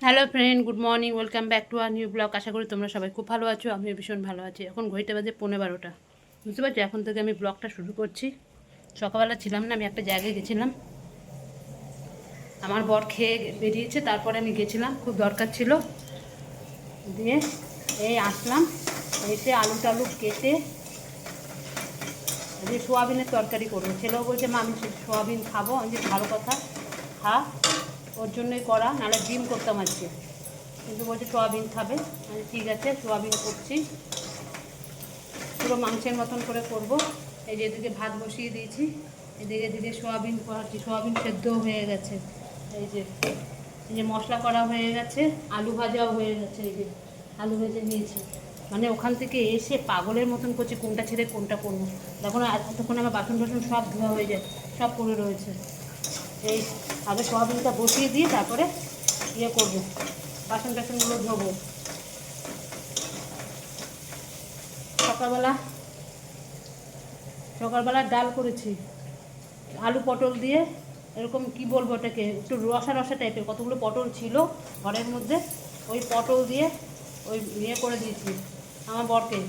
Hello friend, good morning, welcome back to our new blog. আশা করি তোমরা সবাই খুব ভালো আছো, আমিও ভীষণ ভালো আছি। এখন ঘড়িটা বাজে 11:15, বুঝতে পারছি। এখন থেকে আমি ব্লগটা শুরু করছি। সকালবেলা ছিলাম না, আমি একটা জায়গায় গেছিলাম। আমার বর খেয়ে বেরিয়েছে, তারপরে আমি গেছিলাম, খুব দরকার ছিল। দিয়ে এই আসলাম, এসে আলু টালু কেটে যে সোয়াবিনের তরকারি করবো। ছেলেও বলছে মা আমি সোয়াবিন খাবো। আমি যে ভালো কথা, খা, ওর জন্যই করা, নাহলে ডিম করতাম আজকে, কিন্তু বলছে সোয়াবিন খাবে। আমি ঠিক আছে, সোয়াবিন করছি, পুরো মাংসের মতন করে করব। এই যে এদিকে ভাত বসিয়ে দিয়েছি, এদিকে এদিকে সোয়াবিন করাচ্ছি। সোয়াবিন সেদ্ধ হয়ে গেছে, এই যে মশলা করা হয়ে গেছে, আলু ভাজাও হয়ে গেছে। এই যে আলু ভেজে নিয়েছি, মানে ওখান থেকে এসে পাগলের মতন করছি কোনটা ছেড়ে কোনটা করবো। তখন এতক্ষণ আমার বাসন টাসন সব ধোয়া হয়ে যায়, সব পড়ে রয়েছে। এই আগে সোয়াবিনটা বসিয়ে দিয়ে তারপরে ইয়ে করবো, বাসন টাসনগুলো ধোবো। সকালবেলা ডাল করেছি, আলু পটল দিয়ে। এরকম কি বলবো ওটাকে, একটু রসা রসা টাইপের, কতগুলো পটল ছিল ঘরের মধ্যে, ওই পটল দিয়ে ওই ইয়ে করে দিয়েছি আমার বরকে,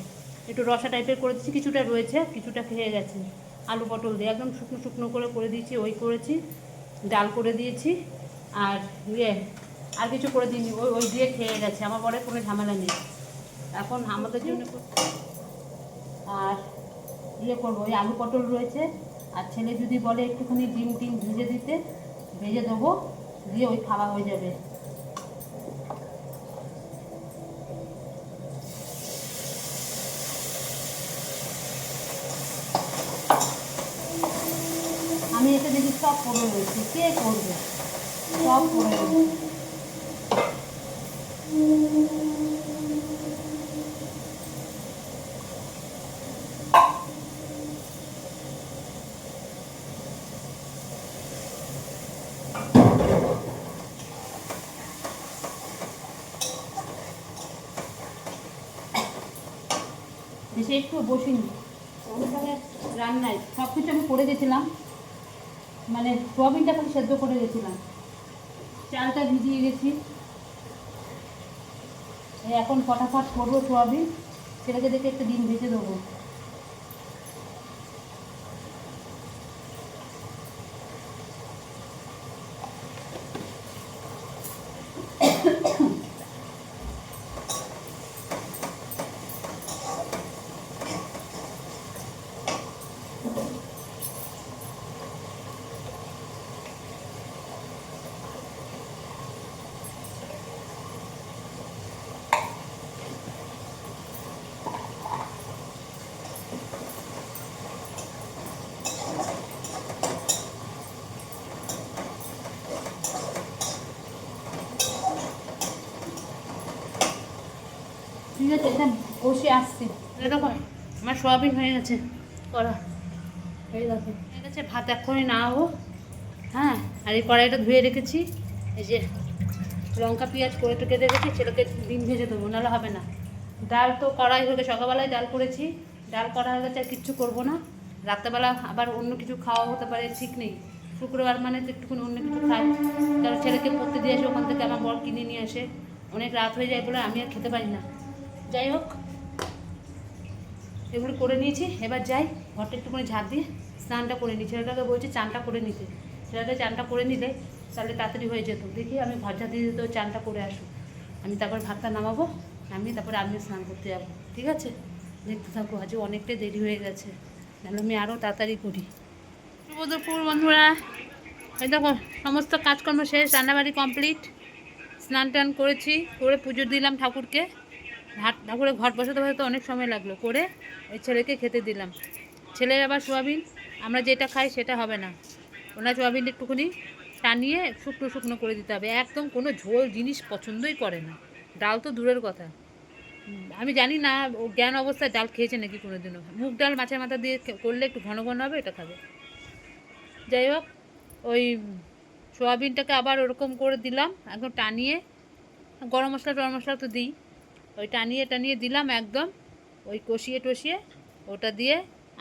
একটু রসা টাইপের করে দিয়েছি। কিছুটা রয়েছে, কিছুটা খেয়ে গেছে। আলু পটল দিয়ে একদম শুকনো শুকনো করে দিয়েছি, ওই করেছি। ডাল করে দিয়েছি, আর ইয়ে আর কিছু করে দিইনি, ওই ওই দিয়ে খেয়ে গেছে। আমার বরের কোনো ঝামেলা নেই এখন আমাদের জন্য। আর ইয়ে করবো, ওই আলু পটল রয়েছে, আর ছেলে যদি বলে একটুখানি ডিম টিম ভেজে দিতে, ভেজে দেবো, দিয়ে ওই খাওয়া হয়ে যাবে। আমি এতে দেখি সব পড়ে রয়েছে, কে করবে, সব পড়ে রয়েছে। বেশি একটু বসিনি অনুষ্ঠানে, রান্নায় সব কিছু আমি করে গেছিলাম, মানে সোয়াবিনটা খালি সেদ্ধ করে গেছিলাম, চালটা ভিজিয়ে গেছি। এখন ফটাফট করবো সোয়াবিন, ছেলেকে দেখে একটা ডিম ভেজে দেবো। ঠিক আছে, এটা বসে আসছি। এরকম আমার সোয়াবিন হয়ে গেছে করা, এই দেখো হয়ে গেছে। ভাত এক্ষুনি নামাবো। হ্যাঁ, আর এই কড়াইটা ধুয়ে রেখেছি, এই যে লঙ্কা পেঁয়াজ করে কেটে রেখেছি, ছেলেকে ডিম ভেজে দেবো, নাহলে হবে না। ডাল তো কড়াই হয়ে গেছে, সকালবেলায় ডাল করেছি, ডাল করা হয়ে গেছে, আর কিচ্ছু করবো না। রাত্রেবেলা আবার অন্য কিছু খাওয়া হতে পারে, ঠিক নেই। শুক্রবার মানে তো একটুখানি অন্য কিছু খাই, কারণ ছেলেকে পড়তে দিয়ে আসে, ওখান থেকে আমার বর কিনে নিয়ে আসে, অনেক রাত হয়ে যায় বলে আমি আর খেতে পারি না। যাই হোক, এগুলো করে নিয়েছি, এবার যাই ঘরটা একটুখানি ঝাঁট দিয়ে স্নানটা করে নিই। ছেলেটাকে বলছি চানটা করে নিতে, ছেলেটা চানটা করে নিলে তাহলে তাড়াতাড়ি হয়ে যেত। দেখি আমি ঘর ঝাঁট দিয়ে দিতে চানটা করে আসুক, আমি তারপর ভাতটা নামাবো, নামিয়ে তারপরে আমিও স্নান করতে যাবো। ঠিক আছে, দেখতে থাকো, আজও অনেকটাই দেরি হয়ে গেছে, তাহলে আমি আরও তাড়াতাড়ি করি। শুভ দুপুর বন্ধুরা, এই দেখো সমস্ত কাজকর্ম শেষ, রান্নাবাড়ি কমপ্লিট, স্নান টান করেছি, করে পুজো দিলাম ঠাকুরকে। ঠাকুরের ঘট বসাতে বসাতে অনেক সময় লাগলো, করে ওই ছেলেকে খেতে দিলাম। ছেলের আবার সোয়াবিন, আমরা যেটা খাই সেটা হবে না, ওনার সোয়াবিন একটুখানি টানিয়ে শুকনো শুকনো করে দিতে হবে, একদম কোনো ঝোল জিনিস পছন্দই করে না। ডাল তো দূরের কথা, আমি জানি না ও জ্ঞান অবস্থায় ডাল খেয়েছে নাকি কোনো দিনও। মুগ ডাল মাছের মাথা দিয়ে করলে একটু ঘন ঘন হবে, এটা খাবে। যাই হোক, ওই সোয়াবিনটাকে আবার ওরকম করে দিলাম, একদম টানিয়ে, গরম মশলা টরম মশলা তো দিই, ওই টানিয়ে টানিয়ে দিলাম একদম, ওই কষিয়ে টষিয়ে ওটা দিয়ে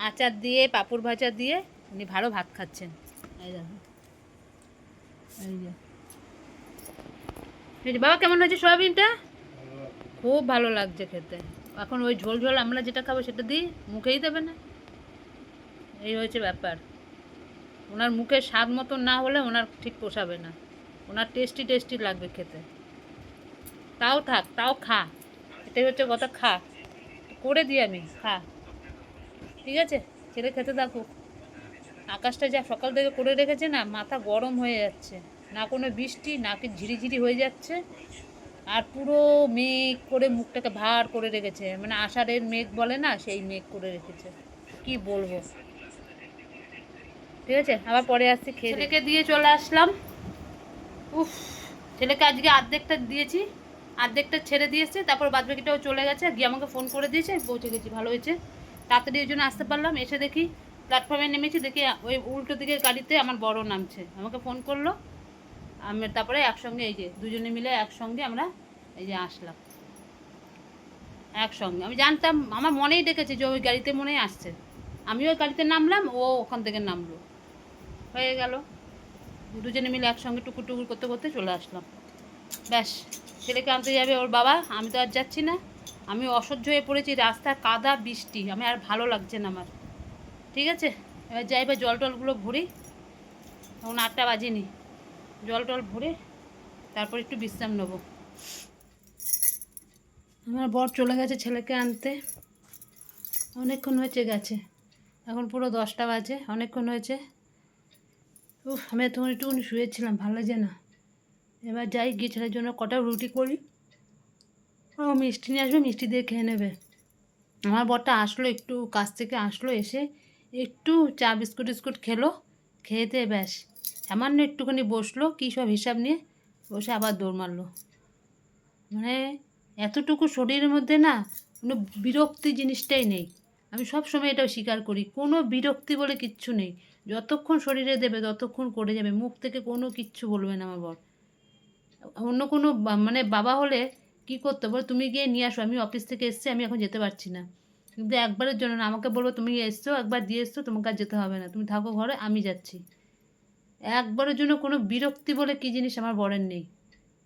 আচার দিয়ে পাঁপড় ভাজা দিয়ে উনি ভালো ভাত খাচ্ছেন। এই দেখো, এই যে এই যে বাবা কেমন হয়েছে সয়াবিনটা? খুব ভালো লাগছে খেতে। এখন ওই ঝোল ঝোল আমরা যেটা খাবো সেটা দিই, মুখেই দেবে না। এই হয়েছে ব্যাপার। ওনার মুখের স্বাদ মতন না হলে ওনার ঠিক পোষাবে না। ওনার টেস্টি টেস্টি লাগবে খেতে। তাও থাক, তাও খা। এটাই হচ্ছে কথা, খা। করে দিই আমি, খা। ঠিক আছে, ছেলে খেতে থাকুক। আকাশটা যা সকাল থেকে করে রেখেছে না, মাথা গরম হয়ে যাচ্ছে। না কোনো বৃষ্টি, না কি ঝিরিঝিরি হয়ে যাচ্ছে। আর পুরো মেঘ করে মুখটাকে ভার করে রেখেছে, মানে আষাঢ়ের মেঘ বলে না, সেই মেঘ করে রেখেছে। কি বলবো। ঠিক আছে, আবার পরে আসছি, খেয়ে ছেলেকে দিয়ে চলে আসলাম। উফ, ছেলেকে আজকে অর্ধেকটা দিয়েছি, অর্ধেকটা ছেড়ে দিয়েছে, তারপর বাদবাকিটাও চলে গেছে, গিয়ে আমাকে ফোন করে দিয়েছে, পৌঁছে গেছি, ভালো হয়েছে। তাড়াতাড়ি ওই জন্য আসতে পারলাম। এসে দেখি প্ল্যাটফর্মে নেমেছি, দেখি ওই উল্টো দিকের গাড়িতে আমার বড় নামছে, আমাকে ফোন করলো। আমি তারপরে একসঙ্গে এই যে দুজনে মিলে একসঙ্গে আমরা এই যে আসলাম একসঙ্গে। আমি জানতাম, আমার মনেই ডেকেছে যে ওই গাড়িতে মনেই আসছে। আমি ওই গাড়িতে নামলাম, ও ওখান থেকে নামলো, হয়ে গেল। দুজনে মিলে একসঙ্গে টুকুর টুকুর করতে করতে চলে আসলাম। ব্যাস, ছেলেকে আনতে যাবে ওর বাবা, আমি তো আর যাচ্ছি না। আমি অসহ্য হয়ে পড়েছি, রাস্তায় কাদা বৃষ্টি, আমি আর ভালো লাগছে না আমার। ঠিক আছে, এবার যাই, এবার জল টলগুলো ভরি। এখন 8টা বাজেনি, জল টল ভরে তারপর একটু বিশ্রাম নেবো। আমার বর চলে গেছে ছেলেকে আনতে, অনেকক্ষণ হয়েছে গেছে, এখন পুরো 10টা বাজে, অনেকক্ষণ হয়েছে। উফ, আমি তখন একটুখানি শুয়েছিলাম, ভালো লাগছে না। এবার যাই, গিয়ে ছেলের জন্য কটা রুটি করি। ও মিষ্টি নিয়ে আসবে, মিষ্টি দিয়ে খেয়ে নেবে। আমার বরটা আসলো, একটু কাছ থেকে আসলো, এসে একটু চা বিস্কুট টিস্কুট খেলো, খেয়েতে ব্যাস সামান্য একটুখানি বসলো, কী সব হিসাব নিয়ে বসে আবার দৌড় মারলো। মানে এতটুকু শরীরের মধ্যে না কোনো বিরক্তি জিনিসটাই নেই। আমি সব সময় এটাও স্বীকার করি, কোনো বিরক্তি বলে কিচ্ছু নেই। যতক্ষণ শরীরে দেবে ততক্ষণ করে যাবে, মুখ থেকে কোনো কিচ্ছু বলবে না আমার বর। অন্য কোনো মানে বাবা হলে কী করতে বলে, তুমি গিয়ে নিয়ে আসো, আমি অফিস থেকে এসছি, আমি এখন যেতে পারছি না। কিন্তু একবারের জন্য না, আমাকে বলবো তুমি এসছো, একবার দিয়ে এসছো, তোমাকে আর যেতে হবে না, তুমি থাকো ঘরে, আমি যাচ্ছি। একবারের জন্য কোনো বিরক্তি বলে কী জিনিস আমার বরের নেই।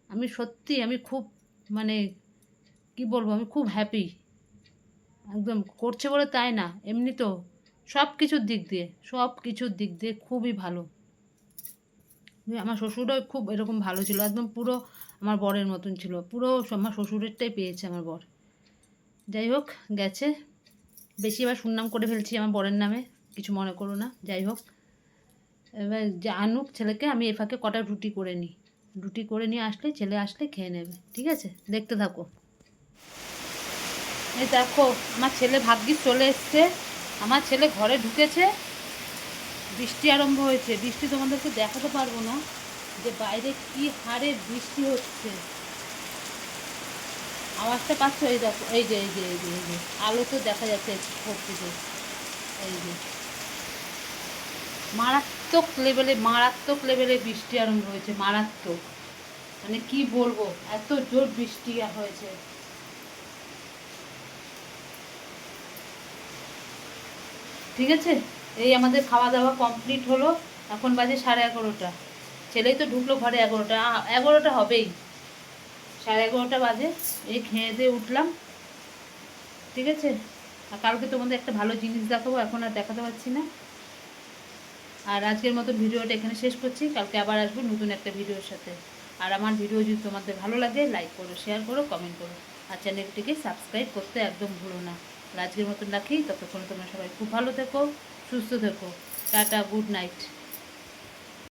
আমি সত্যি, আমি খুব মানে কি বলবো, আমি খুব হ্যাপি। একদম করছে বলে তাই না, এমনি তো সব কিছুর দিক দিয়ে, সব কিছুর দিক দিয়ে খুবই ভালো। আমার শ্বশুরও খুব এরকম ভালো ছিল, একদম পুরো আমার বরের মতন ছিল, পুরো আমার শ্বশুরেরটাই পেয়েছে আমার বর। যাই হোক, গেছে। বেশি এবার সুনাম করে ফেলছি আমার বরের নামে, কিছু মনে করো না। যাই হোক, এবার যে আনুক ছেলেকে, আমি এ ফাঁকে কটা রুটি করে নিই, রুটি করে নিয়ে আসলে ছেলে আসলে খেয়ে নেবে। ঠিক আছে, দেখতে থাকো। এই দেখো, আমার ছেলে ভাগ্যিস চলে এসছে, আমার ছেলে ঘরে ঢুকেছে, বৃষ্টি আরম্ভ হয়েছে। বৃষ্টি তোমাদেরকে দেখাতে পারবো না যে বাইরে কি হারে বৃষ্টি হচ্ছে। আওয়াজটা পাচ্ছ? এই দেখো, এই যে এই যে এই যে এই যে আলো তো দেখা যাচ্ছে করতে, এই যে মারাত্মক লেভেলে বৃষ্টি আরম্ভ হয়েছে, মারাত্মক। মানে কি বলবো, এত জোর বৃষ্টি হয়েছে। ঠিক আছে, এই আমাদের খাওয়া দাওয়া কমপ্লিট হলো, এখন বাজে 11:30। ছেলেই তো ঢুকলো ঘরে 11টা হবেই, 11:30 বাজে। এই খেয়ে দিয়ে উঠলাম। ঠিক আছে, আর কালকে তোমাদের একটা ভালো জিনিস দেখাবো, এখন আর দেখাতে পারছি না। আর আজকের মতন ভিডিওটা এখানে শেষ করছি, কালকে আবার আসবো নতুন একটা ভিডিওর সাথে। আর আমার ভিডিও যদি তোমাদের ভালো লাগে, লাইক করো, শেয়ার করো, কমেন্ট করো, আর চ্যানেলটিকে সাবস্ক্রাইব করতে একদম ভুলো না। আজকের মতন রাখি, ততক্ষণ তোমরা সবাই খুব ভালো থেকো, সুস্থ থেকো। Tata, good night.